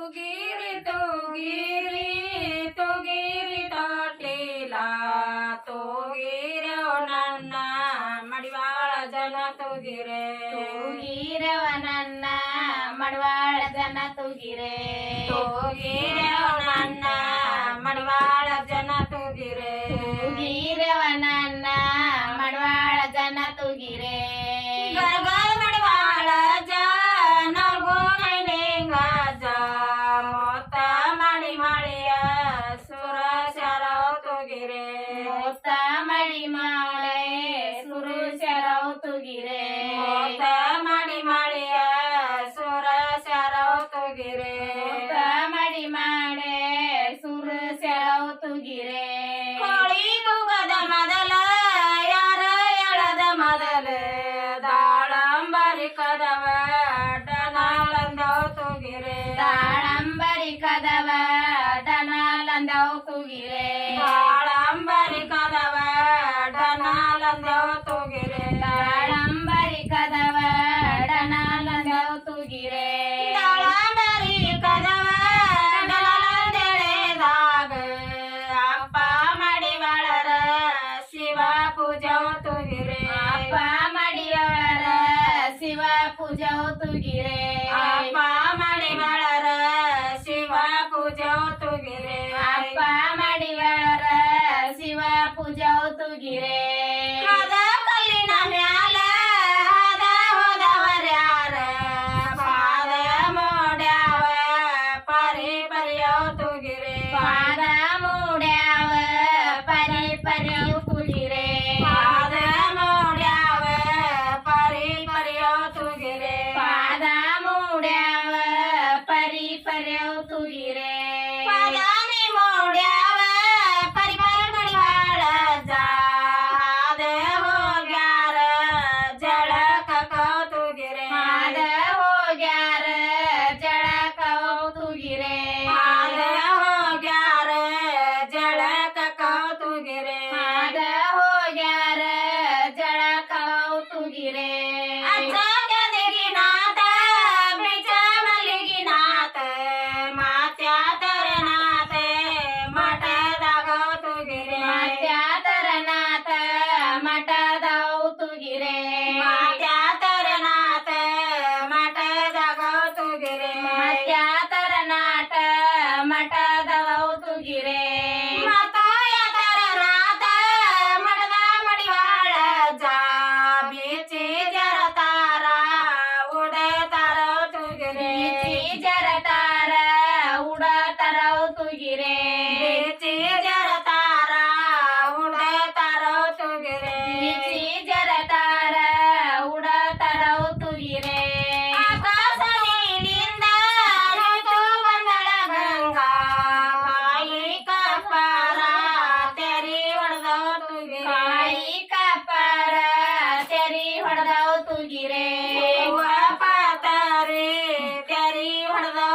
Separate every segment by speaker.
Speaker 1: ತೂಗಿರಿ ತೊಟ್ಟಿಲ ತೂಗಿರವ ನನ್ನ ಮಡಿವಾಳ ಜನ ತೂಗಿರೆ
Speaker 2: ತೂಗಿರವ ನನ್ನ ಮಡವಾಳ ಜನ ತೂಗಿರೆ
Speaker 1: ತೂಗಿರವ ನನ್ನ ಮಡಿವಾಳ ಜನ ತೂಗಿರೆ
Speaker 2: ತೂಗಿರವ ನನ್ನ ಮಡವಾಳ ಜನ ತೂಗಿರೆ
Speaker 1: ಗರ್ಗ ಮಡಿವಾಳ ಜನರ್ಗೋ ಮೈನೇಂಗ ಮೊತ್ತ ಮಡಿ ಮಳಿಯ ಸುರ ಶರವ್ ತೂಗಿರೆ
Speaker 2: ಮೊತ್ತ ಮಡಿ ಮಾಳೆ ಸುರು ಶರವ್ ತೂಗಿರೆ
Speaker 1: ಮೊತ್ತ ಮಡಿ ಮಳಿಯ ಸುರ ಶರವ್ ತೂಗಿರೆ
Speaker 2: ಮೊತ್ತ ಮಡಿ ಮಾಳೆ ಸುರು ಶರವ್ ತೂಗಿರೆ
Speaker 1: ಕೋಳಿ ಕೂಗದ ಮೊದಲ ಯಾರ ಎಳದ ಮೊದಲ ದಾಳಂಬರಿ ಕದವ ಡನಾಲಂದವ್ ತೂಗಿರೆ
Speaker 2: ದಾಳಂಬರಿ ಕದವ ದನಾಲಂದವ್ ತೂಗಿರೆ
Speaker 1: ದಾಳಂಬರಿ ಕದವ ಡನಾಲಂದವ್ ತೂಗಿರೆ
Speaker 2: ದಾಳಂಬರಿ ಕದವ ಡನಾಲಂದವ್ ತೂಗಿರೆ
Speaker 1: ದಾಳಂಬರಿ ಕದವ ಡನಾಲಂದೆಳೆದಾಗ ಅಪ್ಪ ಮಡಿವಾಳರ ಶಿವ ಪೂಜವ್ ತೂಗಿರೆ
Speaker 2: ಅಪ್ಪ ಮಡಿಯವರ ಶಿವ ಪೂಜವ್ ತೂಗಿರೆ
Speaker 1: ಅಪ್ಪ ಮಡಿವಾಳರ ಶಿವ ಪೂಜವ್ ತೂಗಿರೆ
Speaker 2: ಅಪ್ಪ ಮಡಿಯವರ ಶಿವ ಪೂಜವ್ ತೂಗಿರೆ
Speaker 1: ಕದ ಕಲ್ಲಿನ ಮ್ಯಾಲ ಹಾದ ಹೋದವರ್ಯಾರ ಪಾದ ಮೋಡ್ಯಾವ ಪರಿ ಪರಿಯವ್ ತೂಗಿರೆ
Speaker 2: ಪಾದ ಮೂಡ್ಯಾವ ಪರಿ ಪರಿಯವ್ ತೂಗಿರೆ
Speaker 1: ಪಾದ ಮೋಡ್ಯಾವ ಪರಿ ಪರಿಯವ್ ತೂಗಿರೆ
Speaker 2: ಪಾದ ಮೂಡ್ಯಾವ ಪರಿ ಪರಿಯವ್ ತೂಗಿರೆ
Speaker 1: ಪಾದಾನಿ ಮೋಡ್ಯಾವ ಪರಿ ಪರಿ ಮಡಿವಾಳ ಜಾದ ಹೋಗ್ಯಾರ ಜಳಕ ಕವ್ ತೂಗಿರೆ
Speaker 2: ಹಾದ ಹೋಗ್ಯಾರ ಜಳಕವ್ ತೂಗಿರೆ
Speaker 1: ಹಾದ ಹೋಗ್ಯಾರ ಜಳಕ ಕವ್ ತೂಗಿರೆ
Speaker 2: ಹಾದ ಹೋಗ್ಯಾರ ಜಳಕವ್ ತೂಗಿರೆ
Speaker 1: ಅಜ್ಜ ಗದಿಗಿನಾಥ ಬೀಜ ಮಲ್ಲಿಗಿನಾಥ ಮಾತ್ಯಾತರನಾಥ ಮಠದಾಗ ತೂಗಿರೆ
Speaker 2: ಮಾತ್ಯಾತರನಾಥ ಮಠದವ್ ತೂಗಿರೆ
Speaker 1: ಮಾತ್ಯಾತರನಾಥ ಮಠದಾಗ ತೂಗಿರೆ
Speaker 2: ಮಾತ್ಯಾತರನಾಥ ಮಠದವ್ ತೂಗಿರೆ
Speaker 1: ಮಾತಾಯತರನಾಥ ಮಠದ ಮಡಿವಾಳ ಜಾ ಬೀಚಿ ಜರತಾರ ಉಡತಾರ ತೂಗಿರೆ
Speaker 2: ಜರತಾರ ಉಡತರವ್ ತೂಗಿರೆ
Speaker 1: ಬೀಚಿ ಜರತಾರ ಉಡತಾರ ತೂಗಿರೆ
Speaker 2: ಜರತಾರ ಉಡತರವ್ ತೂಗಿರೆ
Speaker 1: ಆಕಾಶದಿಂದ ನಿಂತು ಬಂದಳ ಗಂಗಾ ಕಾಯಿ ಕಪ್ಪಾರ ತೆರಿ ಹೊಡೆದವ ತೂಗಿರೆ
Speaker 2: ಕಾಯಿ ಕಪ್ಪಾರ ತೆರಿ ಹೊಡೆದವ್ ತೂಗಿರೆ
Speaker 1: ಪಾತರಿ ತೆರಿ ಹೊಡೆದವ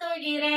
Speaker 1: ತುಗಿರೆ